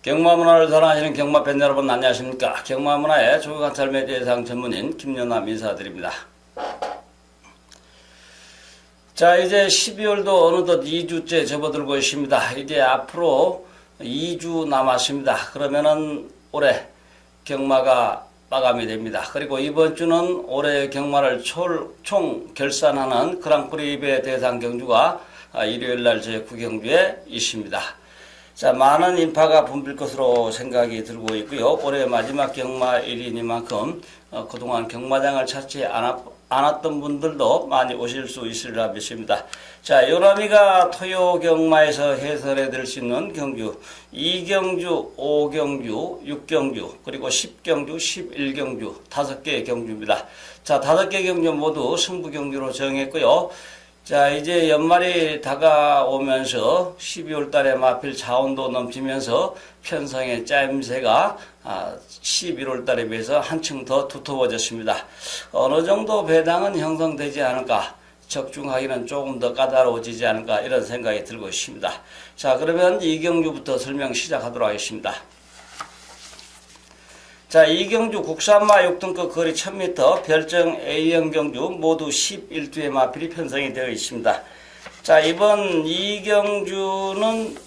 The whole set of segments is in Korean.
경마문화를 사랑하시는 경마팬 여러분 안녕하십니까. 경마문화의 조각관찰 매제상 전문인 김연아 인사드립니다. 자, 이제 12월도 어느덧 2주째 접어들고 있습니다. 이제 앞으로 2주 남았습니다. 그러면은 올해 경마가 마감이 됩니다. 그리고 이번 주는 올해 경마를 총 결산하는 그랑프리배 대상 경주가 일요일날 제9경주에 있습니다. 자, 많은 인파가 붐빌 것으로 생각이 들고 있고요. 올해 마지막 경마일이니만큼 그동안 경마장을 찾지 않았던 분들도 많이 오실 수 있으리라 믿습니다. 자, 요람이가 토요 경마에서 해설해 드릴 수 있는 경주 2경주, 5경주, 6경주, 그리고 10경주, 11경주 5개의 경주입니다. 자, 5개 경주 모두 승부 경주로 정했고요. 자, 이제 연말이 다가오면서 12월 달에 마필 자원도 넘치면서 편성의 짜임새가 11월 달에 비해서 한층 더 두터워졌습니다. 어느 정도 배당은 형성되지 않을까, 적중하기는 조금 더 까다로워지지 않을까 이런 생각이 들고 있습니다. 자, 그러면 이경주부터 설명 시작하도록 하겠습니다. 자, 이경주 국산마 6등급 거리 1000m 별정 A형 경주 모두 11두의 마필이 편성이 되어 있습니다. 자, 이번 이경주는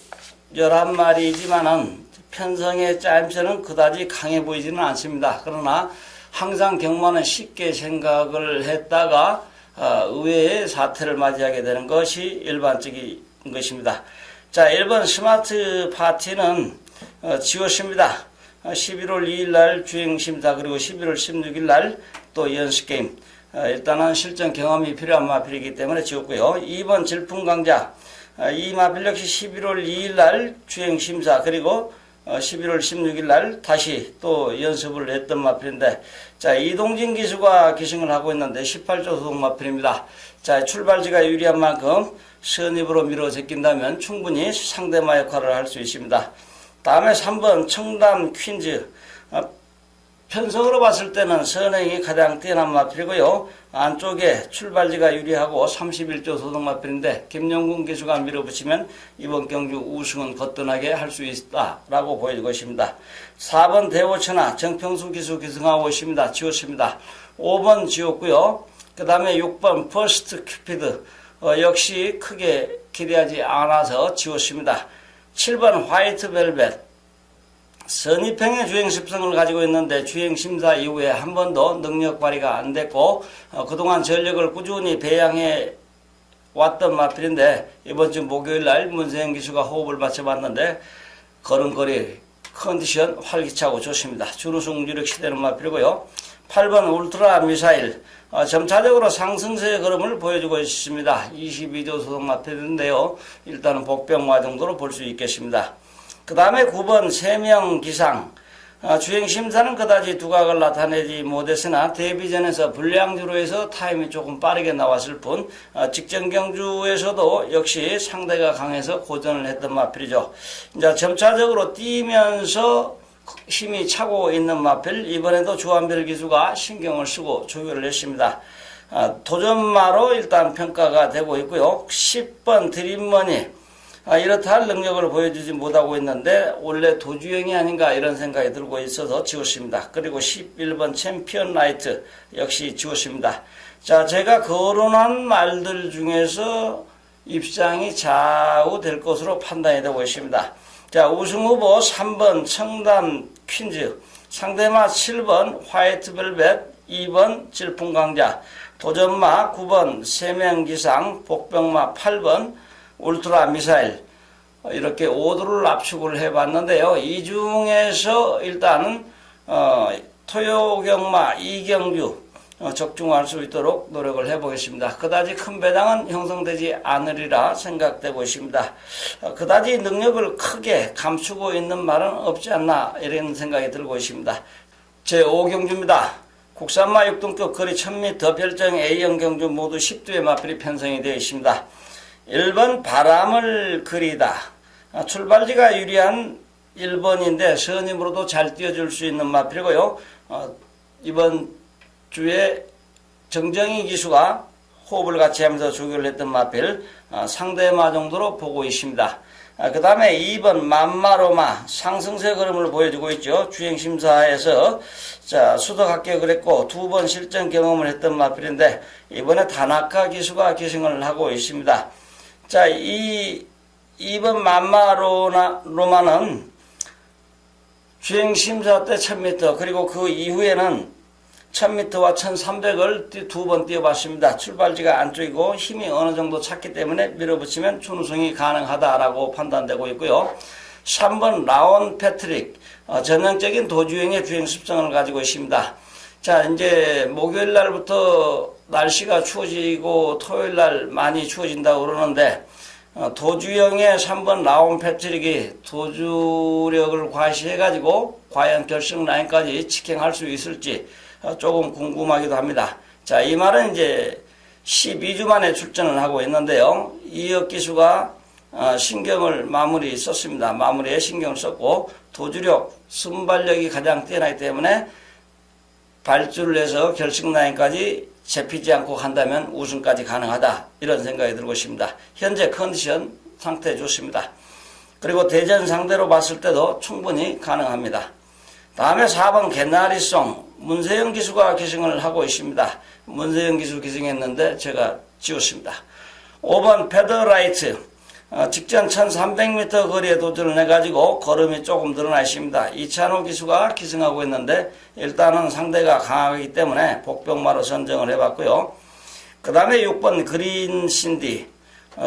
11마리지만은 편성의 짜임새는 그다지 강해 보이지는 않습니다. 그러나 항상 경마는 쉽게 생각을 했다가 의외의 사태를 맞이하게 되는 것이 일반적인 것입니다. 자, 1번 스마트 파티는 지웠습니다. 11월 2일 날 주행심사, 그리고 11월 16일 날 또 연습게임. 일단은 실전 경험이 필요한 마필이기 때문에 지웠고요. 2번 질풍강자. 이 마필 역시 11월 2일 날 주행심사, 그리고 11월 16일 날 다시 또 연습을 했던 마필인데, 자, 이동진 기수가 기승을 하고 있는데 18조 소속 마필입니다. 자, 출발지가 유리한 만큼 선입으로 밀어 제낀다면 충분히 상대마 역할을 할 수 있습니다. 다음에 3번 청담 퀸즈. 편성으로 봤을 때는 선행이 가장 뛰어난 마필이고요. 안쪽에 출발지가 유리하고 31조 소속 마필인데 김영군 기수가 밀어붙이면 이번 경주 우승은 거뜬하게 할 수 있다라고 보여지고 있습니다. 4번 대오천하 정평수 기수 기승하고 있습니다. 지웠습니다. 5번 지웠고요. 그 다음에 6번 퍼스트 큐피드 역시 크게 기대하지 않아서 지웠습니다. 7번 화이트 벨벳. 선입행의 주행 습성을 가지고 있는데 주행심사 이후에 한 번도 능력 발휘가 안 됐고 그동안 전력을 꾸준히 배양해 왔던 마필인데 이번 주 목요일날 문세영 기수가 호흡을 맞춰봤는데 걸음걸이 컨디션 활기차고 좋습니다. 준우승 유력 시대는 마필이고요. 8번 울트라 미사일. 점차적으로 상승세의 걸음을 보여주고 있습니다. 22조 소속 마필인데요. 일단은 복병화 정도로 볼 수 있겠습니다. 그 다음에 9번 세명 기상. 주행심사는 그다지 두각을 나타내지 못했으나 데뷔전에서 불량주로 해서 타임이 조금 빠르게 나왔을 뿐 직전 경주에서도 역시 상대가 강해서 고전을 했던 마필이죠. 이제 점차적으로 뛰면서 힘이 차고 있는 마필, 이번에도 주한별 기수가 신경을 쓰고 조율을 했습니다. 도전마로 일단 평가가 되고 있고요. 10번 드림머니. 이렇다 할 능력을 보여주지 못하고 있는데 원래 도주형이 아닌가 이런 생각이 들고 있어서 지웠습니다. 그리고 11번 챔피언 라이트 역시 지웠습니다. 자, 제가 거론한 말들 중에서 입상이 좌우될 것으로 판단이 되고 있습니다. 자, 우승 후보 3번 청담 퀸즈, 상대마 7번 화이트 벨벳, 2번 질풍강자, 도전마 9번 세명기상, 복병마 8번 울트라 미사일, 이렇게 5도를 압축을 해봤는데요. 이 중에서 일단은 토요경마 이경주 적중할 수 있도록 노력을 해보겠습니다. 그다지 큰 배당은 형성되지 않으리라 생각되고 있습니다. 그다지 능력을 크게 감추고 있는 말은 없지 않나 이런 생각이 들고 있습니다. 제5경주입니다. 국산마 6등급 거리 1000m 별정 A형 경주 모두 10두의 마필이 편성이 되어 있습니다. 1번 바람을 그리다. 출발지가 유리한 1번인데 선임으로도 잘 뛰어줄 수 있는 마필이고요. 이번 주에 정정희 기수가 호흡을 같이 하면서 조교를 했던 마필 상대마 정도로 보고 있습니다. 그 다음에 2번 만마로마 상승세 걸음을 보여주고 있죠. 주행심사에서 자 수덕 합격을 했고 2번 실전 경험을 했던 마필인데 이번에 다나카 기수가 기승을 하고 있습니다. 자, 2번 만마로마는 주행심사 때 1000m 그리고 그 이후에는 1000m와 1300을 두 번 뛰어봤습니다. 출발지가 안쪽이고 힘이 어느 정도 찼기 때문에 밀어붙이면 준우승이 가능하다라고 판단되고 있고요. 3번 라온 패트릭 전형적인 도주행의 주행 습성을 가지고 있습니다. 자, 이제 목요일 날부터 날씨가 추워지고 토요일 날 많이 추워진다고 그러는데 도주형의 3번 라온 패트릭이 도주력을 과시해가지고 과연 결승 라인까지 직행할 수 있을지 조금 궁금하기도 합니다. 자, 이 말은 이제 12주 만에 출전을 하고 있는데요. 이혁 기수가 신경을 마무리 썼습니다. 마무리에 신경을 썼고 도주력, 순발력이 가장 뛰어나기 때문에 발주를 해서 결승 라인까지 잡히지 않고 간다면 우승까지 가능하다. 이런 생각이 들고 있습니다. 현재 컨디션 상태 좋습니다. 그리고 대전 상대로 봤을 때도 충분히 가능합니다. 다음에 4번 개나리송 문세영 기수가 기승을 하고 있습니다. 문세영 기수 기승했는데 제가 지웠습니다. 5번 페더라이트 직전 1300m 거리에 도전을 해가지고 걸음이 조금 늘어나 있습니다. 이찬호 기수가 기승하고 있는데 일단은 상대가 강하기 때문에 복병마로 선정을 해봤고요. 그 다음에 6번 그린 신디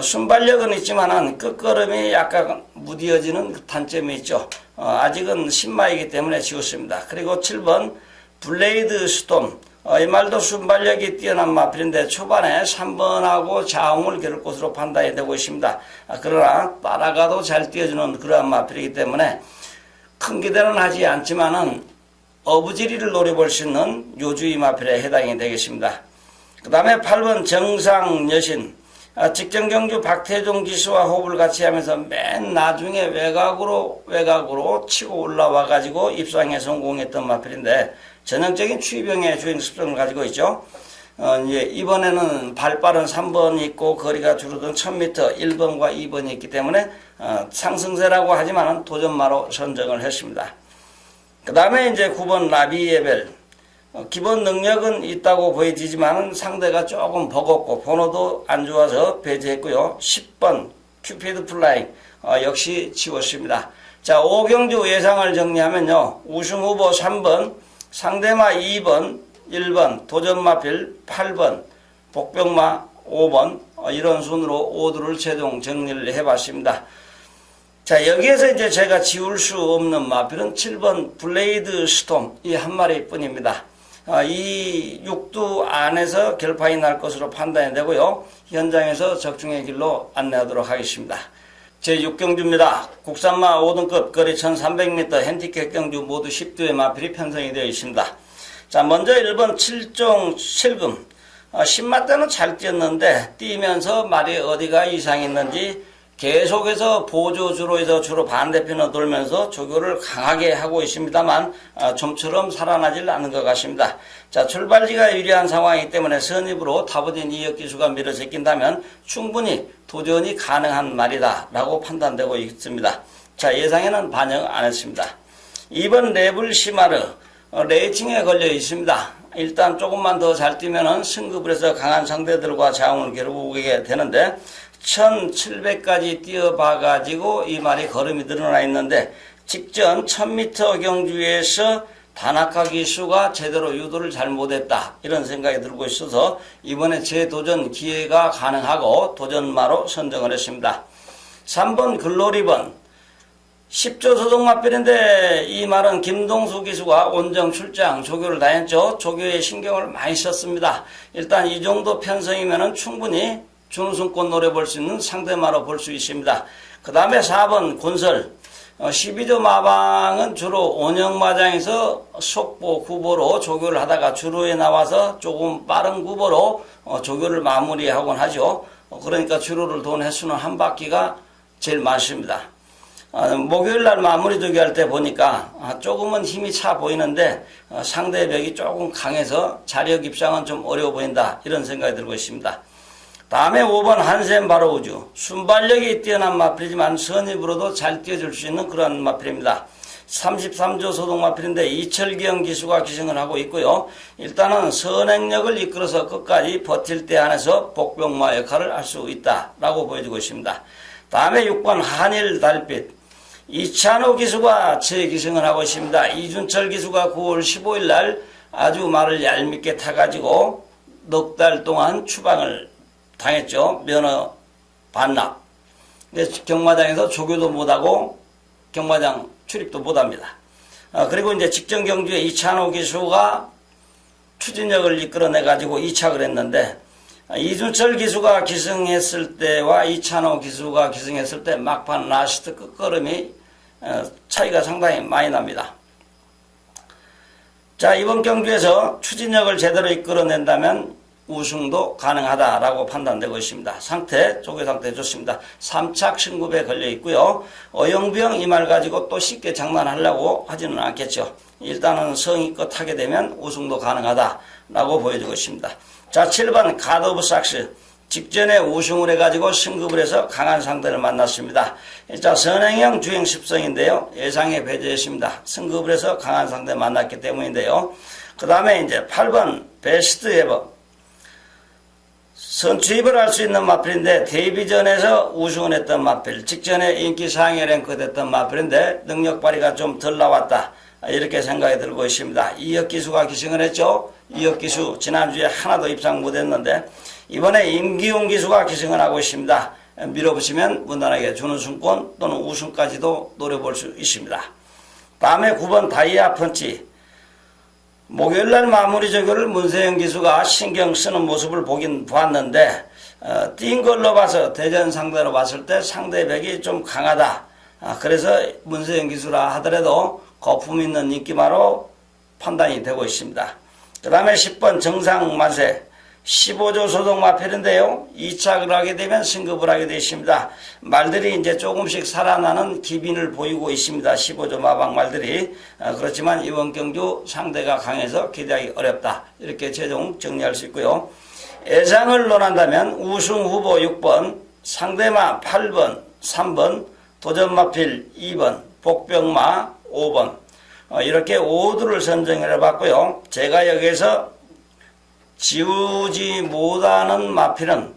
순발력은 있지만은 끝걸음이 약간 무디어지는 단점이 있죠. 아직은 신마이기 때문에 지웠습니다. 그리고 7번 블레이드 스톰 이 말도 순발력이 뛰어난 마필인데 초반에 3번하고 자웅을 겨룰 것으로 판단이 되고 있습니다. 그러나 따라가도 잘 뛰어주는 그러한 마필이기 때문에 큰 기대는 하지 않지만은 어부지리를 노려볼 수 있는 요주의 마필에 해당이 되겠습니다. 그 다음에 8번 정상 여신 직전 경주 박태종 기수와 호흡을 같이 하면서 맨 나중에 외곽으로 치고 올라와 가지고 입상에 성공했던 마필인데 전형적인 추위병의 주행 습성을 가지고 있죠. 이제 이번에는 발빠른 3번이 있고 거리가 줄어든 1000m 1번과 2번이 있기 때문에 상승세라고 하지만 도전마로 선정을 했습니다. 그 다음에 이제 9번 라비에벨 기본 능력은 있다고 보여지지만 상대가 조금 버겁고 번호도 안 좋아서 배제했고요. 10번 큐피드 플라잉 역시 지웠습니다. 자, 5경주 예상을 정리하면요. 우승 후보 3번, 상대마 2번, 1번, 도전마필 8번, 복병마 5번 이런 순으로 5두를 최종 정리를 해봤습니다. 자, 여기에서 이제 제가 지울 수 없는 마필은 7번 블레이드 스톰 이 한 마리 뿐입니다. 이 6두 안에서 결판이 날 것으로 판단이 되고요. 현장에서 적중의 길로 안내하도록 하겠습니다. 제6경주입니다. 국산마 5등급 거리 1300m 핸디캡 경주 모두 10두의 마필이 편성이 되어 있습니다. 자, 먼저 1번 7종 7금 10마 때는 잘 뛰었는데 뛰면서 말이 어디가 이상이 있는지 계속해서 보조주로 해서 주로 반대편으로 돌면서 조교를 강하게 하고 있습니다만 좀처럼 살아나질 않는 것 같습니다. 자, 출발지가 유리한 상황이기 때문에 선입으로 타버진 이혁 기수가 밀어 제낀다면 충분히 도전이 가능한 말이다 라고 판단되고 있습니다. 자, 예상에는 반영 안 했습니다. 2번 레블 시마르 레이팅에 걸려 있습니다. 일단 조금만 더 잘 뛰면은 승급을 해서 강한 상대들과 자웅을 겨루게 되는데 1700까지 뛰어봐가지고 이 말이 걸음이 늘어나 있는데 직전 1000m 경주에서 다나카 기수가 제대로 유도를 잘 못했다 이런 생각이 들고 있어서 이번에 재도전 기회가 가능하고 도전마로 선정을 했습니다. 3번 글로리번 10조 소속마필인데 이 말은 김동수 기수가 원정 출장 조교를 다녔죠. 조교에 신경을 많이 썼습니다. 일단 이 정도 편성이면 충분히 준우승권 노려볼 수 있는 상대마로 볼 수 있습니다. 그 다음에 4번 곤설 12조 마방은 주로 원형마장에서 속보 구보로 조교를 하다가 주로에 나와서 조금 빠른 구보로 조교를 마무리하곤 하죠. 그러니까 주로를 돈 횟수는 한 바퀴가 제일 많습니다. 목요일날 마무리 조교할 때 보니까 조금은 힘이 차 보이는데 상대벽이 조금 강해서 자력 입상은 좀 어려워 보인다 이런 생각이 들고 있습니다. 다음에 5번 한샘 바로 우주. 순발력이 뛰어난 마필이지만 선입으로도 잘 뛰어줄 수 있는 그런 마필입니다. 33조 소동 마필인데 이철경 기수가 기승을 하고 있고요. 일단은 선행력을 이끌어서 끝까지 버틸 때 안에서 복병마 역할을 할 수 있다라고 보여주고 있습니다. 다음에 6번 한일 달빛. 이찬호 기수가 재기승을 하고 있습니다. 이준철 기수가 9월 15일 날 아주 말을 얄밉게 타가지고 넉 달 동안 추방을 당했죠. 면허 반납. 근데 경마장에서 조교도 못하고 경마장 출입도 못합니다. 그리고 이제 직전 경주에 이찬호 기수가 추진력을 이끌어내가지고 2착을 했는데, 이준철 기수가 기승했을 때와 이찬호 기수가 기승했을 때 막판 라스트 끝걸음이 차이가 상당히 많이 납니다. 자, 이번 경주에서 추진력을 제대로 이끌어낸다면 우승도 가능하다라고 판단되고 있습니다. 상태, 조교 상태 좋습니다. 3착 신급에 걸려 있고요. 어영부영 이 말 가지고 또 쉽게 장난하려고 하지는 않겠죠. 일단은 성의껏 하게 되면 우승도 가능하다라고 보여주고 있습니다. 자, 7번 가드 오브 삭스. 직전에 우승을 해가지고 승급을 해서 강한 상대를 만났습니다. 자, 선행형 주행 10성인데요. 예상에 배제했습니다. 승급을 해서 강한 상대 만났기 때문인데요. 그 다음에 이제 8번 베스트 에버. 선취입을 할 수 있는 마필인데 데뷔전에서 우승을 했던 마필, 직전에 인기 상위 랭크 됐던 마필인데 능력 발휘가 좀 덜 나왔다, 이렇게 생각이 들고 있습니다. 이혁 기수가 기승을 했죠. 이혁 기수 지난주에 하나도 입상 못했는데 이번에 임기용 기수가 기승을 하고 있습니다. 밀어붙이면 무난하게 준우승권 또는 우승까지도 노려볼 수 있습니다. 다음에 9번 다이아 펀치. 목요일날 마무리 조교를 문세영 기수가 신경 쓰는 모습을 보긴 봤는데 뛴 걸로 봐서 대전 상대로 봤을 때 상대백이 좀 강하다. 그래서 문세영 기수라 하더라도 거품 있는 인기마로 판단이 되고 있습니다. 그 다음에 10번 정상만세. 15조 소동 마필인데요. 2착을 하게 되면 승급을 하게 되어 있습니다. 말들이 이제 조금씩 살아나는 기빈을 보이고 있습니다. 15조 마방 말들이. 그렇지만 이번 경주 상대가 강해서 기대하기 어렵다, 이렇게 최종 정리할 수 있고요. 예상을 논한다면 우승 후보 6번, 상대마 8번, 3번, 도전마필 2번, 복병마 5번, 이렇게 5두를 선정을 해봤고요. 제가 여기에서 지우지 못하는 마필은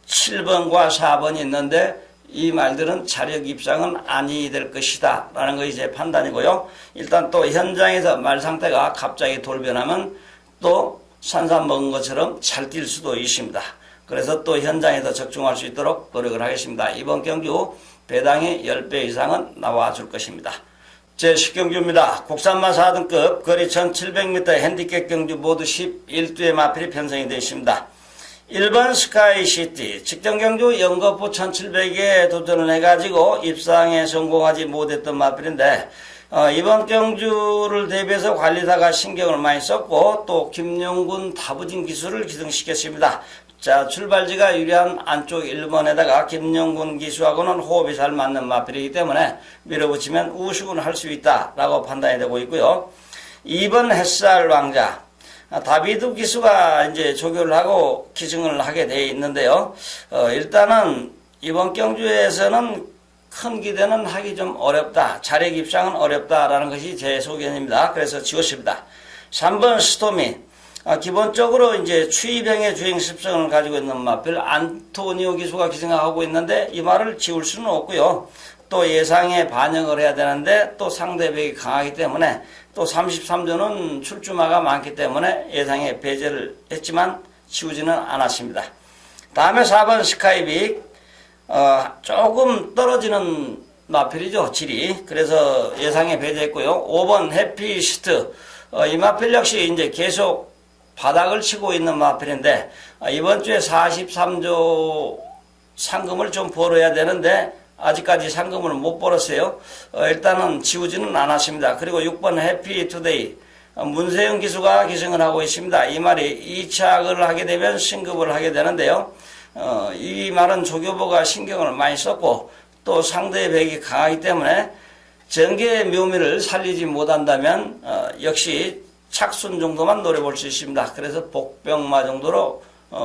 7번과 4번이 있는데 이 말들은 자력 입상은 아니 될 것이다 라는 것이 제 판단이고요. 일단 또 현장에서 말 상태가 갑자기 돌변하면 또 산삼 먹은 것처럼 잘 뛸 수도 있습니다. 그래서 또 현장에서 적중할 수 있도록 노력을 하겠습니다. 이번 경주 배당의 10배 이상은 나와줄 것입니다. 제10경주입니다. 국산마 4등급 거리 1700m 핸디캡 경주 모두 11두의 마필이 편성이 되어 있습니다. 1번 스카이시티. 직전 경주 영거포 1700에 도전을 해가지고 입상에 성공하지 못했던 마필인데 이번 경주를 대비해서 관리사가 신경을 많이 썼고 또 김용군 다부진 기수를 기승시켰습니다. 자, 출발지가 유리한 안쪽 1번에다가 김영군 기수하고는 호흡이 잘 맞는 마필이기 때문에 밀어붙이면 우승을 할 수 있다라고 판단이 되고 있고요. 2번 햇살 왕자. 다비드 기수가 이제 조교를 하고 기승을 하게 되어 있는데요. 일단은 이번 경주에서는 큰 기대는 하기 좀 어렵다. 자력 입상은 어렵다라는 것이 제 소견입니다. 그래서 지웠습니다. 3번 스토미. 기본적으로 이제 추이병의 주행 습성을 가지고 있는 마필 안토니오 기수가 기승하고 있는데 이 말을 지울 수는 없고요. 또 예상에 반영을 해야 되는데 또 상대백이 강하기 때문에 또 33조는 출주마가 많기 때문에 예상에 배제를 했지만 지우지는 않았습니다. 다음에 4번 스카이빅. 조금 떨어지는 마필이죠, 질이. 그래서 예상에 배제했고요. 5번 해피시트. 이 마필 역시 이제 계속 바닥을 치고 있는 마필인데 이번 주에 43조 상금을 좀 벌어야 되는데 아직까지 상금을 못 벌었어요. 일단은 지우지는 않았습니다. 그리고 6번 해피투데이. 문세영 기수가 기승을 하고 있습니다. 이 말이 2착을 하게 되면 승급을 하게 되는데요. 이 말은 조교보가 신경을 많이 썼고 또 상대의 백이 강하기 때문에 전개의 묘미를 살리지 못한다면 역시 착순 정도만 노려볼 수 있습니다. 그래서 복병마 정도로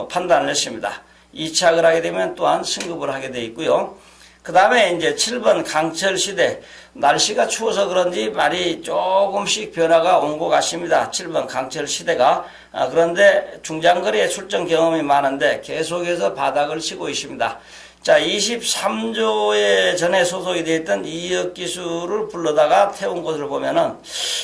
판단을 했습니다. 이착을 하게 되면 또한 승급을 하게 돼 있고요. 그 다음에 이제 7번 강철 시대. 날씨가 추워서 그런지 말이 조금씩 변화가 온 것 같습니다. 7번 강철 시대가. 그런데 중장거리에 출전 경험이 많은데 계속해서 바닥을 치고 있습니다. 자, 23조에 전에 소속이 되어 있던 이역 기수를 불러다가 태운 것을 보면은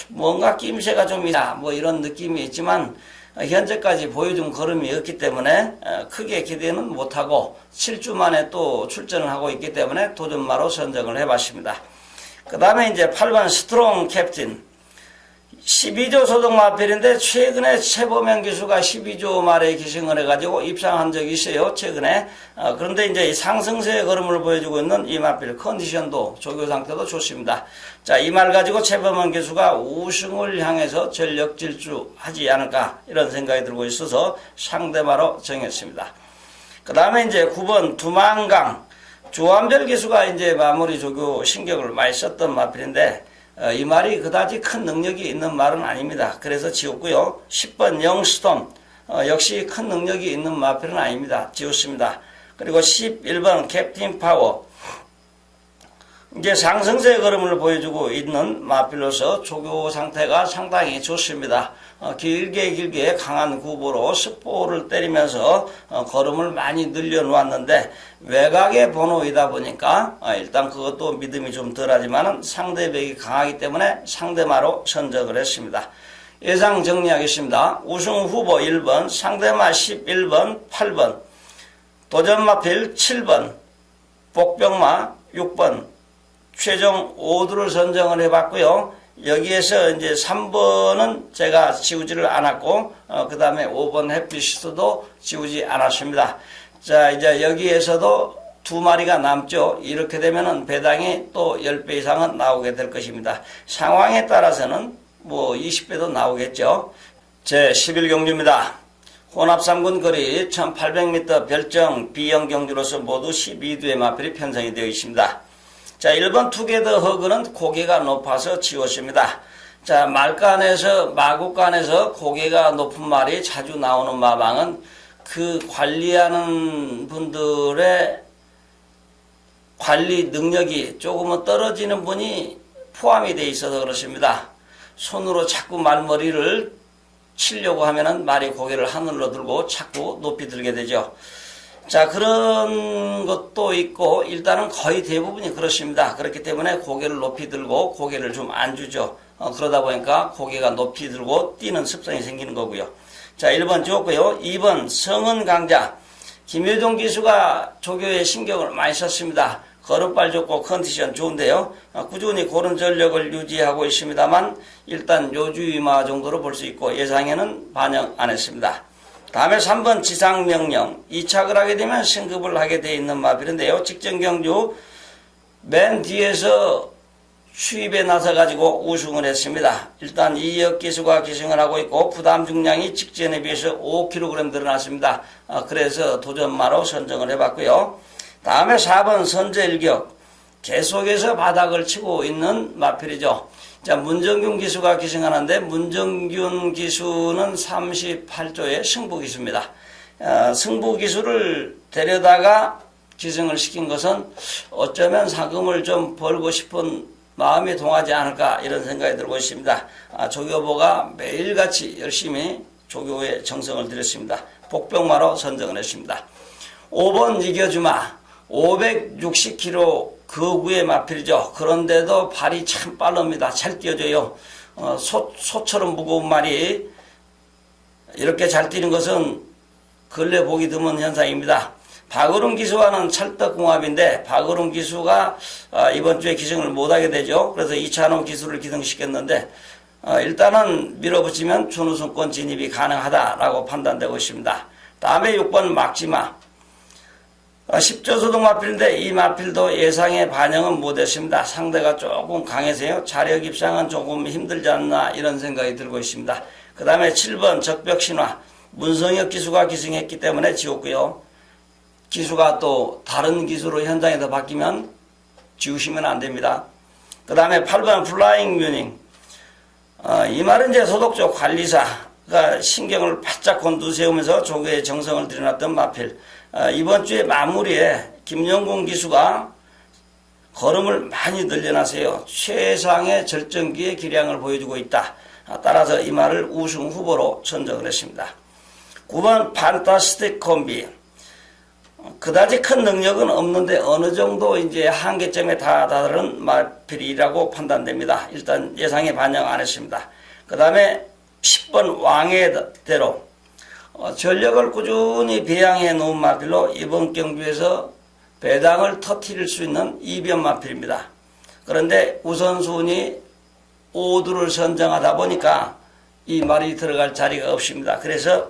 뭔가 낌새가 좀 있다. 뭐 이런 느낌이 있지만 현재까지 보여준 걸음이 없기 때문에 크게 기대는 못하고 7주 만에 또 출전을 하고 있기 때문에 도전마로 선정을 해봤습니다. 그 다음에 이제 8번 스트롱 캡틴. 12조 소속 마필인데 최근에 최보명 기수가 12조 말에 기승을 해가지고 입상한 적이 있어요. 최근에. 그런데 이제 상승세의 걸음을 보여주고 있는 이 마필 컨디션도 조교 상태도 좋습니다. 자, 이 말 가지고 최보명 기수가 우승을 향해서 전력 질주하지 않을까 이런 생각이 들고 있어서 상대마로 정했습니다. 그 다음에 이제 9번 두만강. 조한별 기수가 이제 마무리 조교 신경을 많이 썼던 마필인데 이 말이 그다지 큰 능력이 있는 말은 아닙니다. 그래서 지웠고요. 10번 영스톰. 역시 큰 능력이 있는 마필은 아닙니다. 지웠습니다. 그리고 11번 캡틴 파워. 이제 상승세 걸음을 보여주고 있는 마필로서 조교 상태가 상당히 좋습니다. 길게 강한 구보로 스포를 때리면서 걸음을 많이 늘려놓았는데 외곽의 번호이다 보니까 일단 그것도 믿음이 좀 덜하지만 상대벽이 강하기 때문에 상대마로 선정을 했습니다. 예상 정리하겠습니다. 우승 후보 1번, 상대마 11번, 8번, 도전마필 7번, 복병마 6번, 최종 5두를 선정을 해봤고요. 여기에서 이제 3번은 제가 지우지를 않았고, 그 다음에 5번 햇빛도 지우지 않았습니다. 자, 이제 여기에서도 두 마리가 남죠. 이렇게 되면은 배당이 또 10배 이상은 나오게 될 것입니다. 상황에 따라서는 뭐 20배도 나오겠죠. 제 11경주입니다. 혼합 3군 거리 1800m 별정 B형 경주로서 모두 12두의 마필이 편성이 되어 있습니다. 자, 1번 투게더 허그는 고개가 높아서 지웠습니다. 자, 말간에서, 마구간에서 고개가 높은 말이 자주 나오는 마방은 그 관리하는 분들의 관리 능력이 조금은 떨어지는 분이 포함이 되어 있어서 그렇습니다. 손으로 자꾸 말머리를 치려고 하면은 말이 고개를 하늘로 들고 자꾸 높이 들게 되죠. 자, 그런 것도 있고 일단은 거의 대부분이 그렇습니다. 그렇기 때문에 고개를 높이 들고 고개를 좀 안 주죠. 그러다 보니까 고개가 높이 들고 뛰는 습성이 생기는 거고요. 자, 1번 지웠고요. 2번 성은 강자. 김효종 기수가 조교에 신경을 많이 썼습니다. 걸음발 좋고 컨디션 좋은데요. 꾸준히 고른 전력을 유지하고 있습니다만 일단 요주위마 정도로 볼 수 있고 예상에는 반영 안 했습니다. 다음에 3번 지상명령. 이착을 하게 되면 승급을 하게 되어 있는 마필인데요. 직전경주 맨 뒤에서 수입에 나서가지고 우승을 했습니다. 일단 이역 기수가 기승을 하고 있고 부담 중량이 직전에 비해서 5kg 늘어났습니다. 그래서 도전마로 선정을 해봤고요. 다음에 4번 선제일격. 계속해서 바닥을 치고 있는 마필이죠. 자, 문정균 기수가 기승하는데 문정균 기수는 38조의 승부 기수입니다. 승부 기수를 데려다가 기승을 시킨 것은 어쩌면 상금을 좀 벌고 싶은 마음이 동하지 않을까 이런 생각이 들고 있습니다. 조교보가 매일같이 열심히 조교에 정성을 들였습니다. 복병마로 선정을 했습니다. 5번 이겨주마. 560kg 거구의 마필이죠. 그런데도 발이 참 빠릅니다. 잘 뛰어줘요. 소처럼 무거운 말이 이렇게 잘 뛰는 것은 근래 보기 드문 현상입니다. 박어름 기수와는 찰떡궁합인데 박어름 기수가 이번 주에 기승을 못하게 되죠. 그래서 이찬호 기수를 기승시켰는데 일단은 밀어붙이면 준우승권 진입이 가능하다라고 판단되고 있습니다. 다음에 6번 막지마. 10조 소속 마필인데 이 마필도 예상에 반영은 못했습니다. 상대가 조금 강해서요. 자력 입상은 조금 힘들지 않나 이런 생각이 들고 있습니다. 그 다음에 7번 적벽신화. 문성혁 기수가 기승했기 때문에 지웠고요. 기수가 또 다른 기수로 현장에서 바뀌면 지우시면 안 됩니다. 그 다음에 8번 플라잉 뮤닝. 이 말은 이제 소속조 관리사. 그러니까 신경을 바짝 곤두세우면서 조교의 정성을 들여놨던 마필. 이번 주에 마무리에 김영곤 기수가 걸음을 많이 늘려놨어요. 최상의 절정기의 기량을 보여주고 있다. 따라서 이 말을 우승 후보로 선정을 했습니다. 9번 판타스틱 콤비. 그다지 큰 능력은 없는데 어느 정도 이제 한계점에 다다른 마필이라고 판단됩니다. 일단 예상에 반영 안 했습니다. 그 다음에 10번 왕의 대로. 전력을 꾸준히 배양해 놓은 마필로 이번 경주에서 배당을 터뜨릴 수 있는 이변 마필입니다. 그런데 우선순위 5두를 선정하다 보니까 이 말이 들어갈 자리가 없습니다. 그래서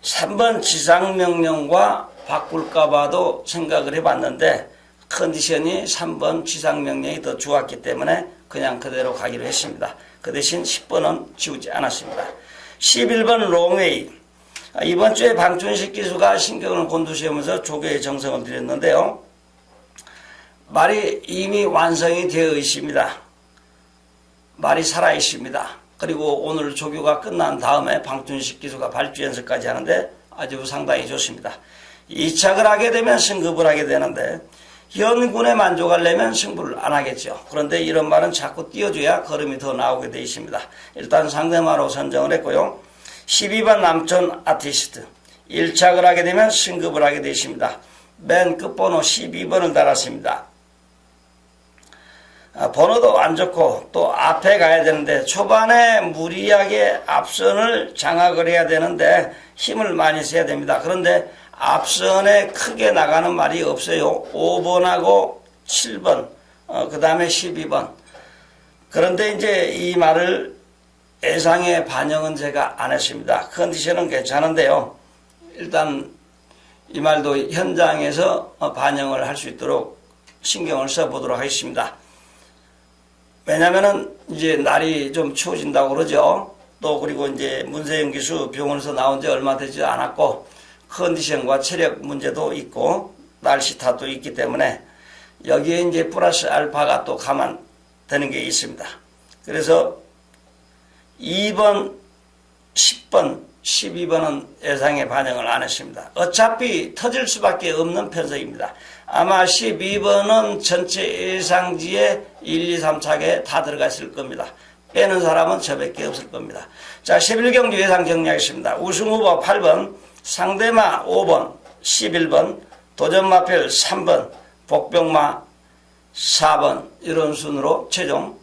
3번 지상명령과 바꿀까 봐도 생각을 해봤는데 컨디션이 3번 지상명령이 더 좋았기 때문에 그냥 그대로 가기로 했습니다. 그 대신 10번은 지우지 않았습니다. 11번 롱웨이. 이번 주에 방춘식 기수가 신경을 곤두세우면서 조교의 정성을 들였는데요. 말이 이미 완성이 되어 있습니다. 말이 살아 있습니다. 그리고 오늘 조교가 끝난 다음에 방춘식 기수가 발주 연습까지 하는데 아주 상당히 좋습니다. 이착을 하게 되면 승급을 하게 되는데 현군에 만족하려면 승부를 안 하겠죠. 그런데 이런 말은 자꾸 띄워줘야 걸음이 더 나오게 되어 있습니다. 일단 상대마로 선정을 했고요. 12번 남촌 아티스트. 1착을 하게 되면 승급을 하게 되어 있습니다. 맨 끝번호 12번을 달았습니다. 번호도 안 좋고 또 앞에 가야 되는데 초반에 무리하게 앞선을 장악을 해야 되는데 힘을 많이 써야 됩니다. 그런데 앞선에 크게 나가는 말이 없어요. 5번하고 7번, 그 다음에 12번. 그런데 이제 이 말을 예상에 반영은 제가 안 했습니다. 컨디션은 괜찮은데요. 일단 이 말도 현장에서 반영을 할 수 있도록 신경을 써보도록 하겠습니다. 왜냐면은 이제 날이 좀 추워진다고 그러죠. 또 그리고 이제 문세영 기수 병원에서 나온 지 얼마 되지 않았고 컨디션과 체력 문제도 있고 날씨 탓도 있기 때문에 여기에 이제 플러스 알파가 또 감안되는 게 있습니다. 그래서 2번, 10번, 12번은 예상에 반영을 안 했습니다. 어차피 터질 수밖에 없는 편성입니다. 아마 12번은 전체 예상지에 1, 2, 3착에 다 들어가 있을 겁니다. 빼는 사람은 저밖에 없을 겁니다. 자, 11경주 예상 정리하겠습니다. 우승후보 8번, 상대마 5번, 11번, 도전마필 3번, 복병마 4번 이런 순으로 최종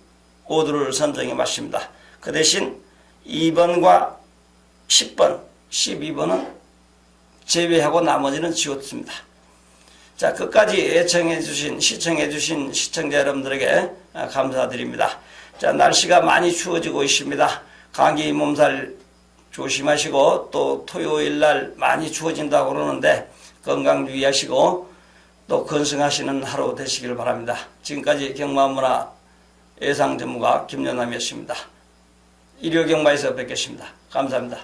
5두를 선정해 봤습니다. 그 대신 2번과 10번, 12번은 제외하고 나머지는 지웠습니다. 자, 끝까지 애청해주신, 시청해주신 시청자 여러분들에게 감사드립니다. 자, 날씨가 많이 추워지고 있습니다. 감기 몸살 조심하시고 또 토요일 날 많이 추워진다고 그러는데 건강 유의하시고 또 건승하시는 하루 되시길 바랍니다. 지금까지 경마문화 예상 전문가 김연남이었습니다. 일요경마에서 뵙겠습니다. 감사합니다.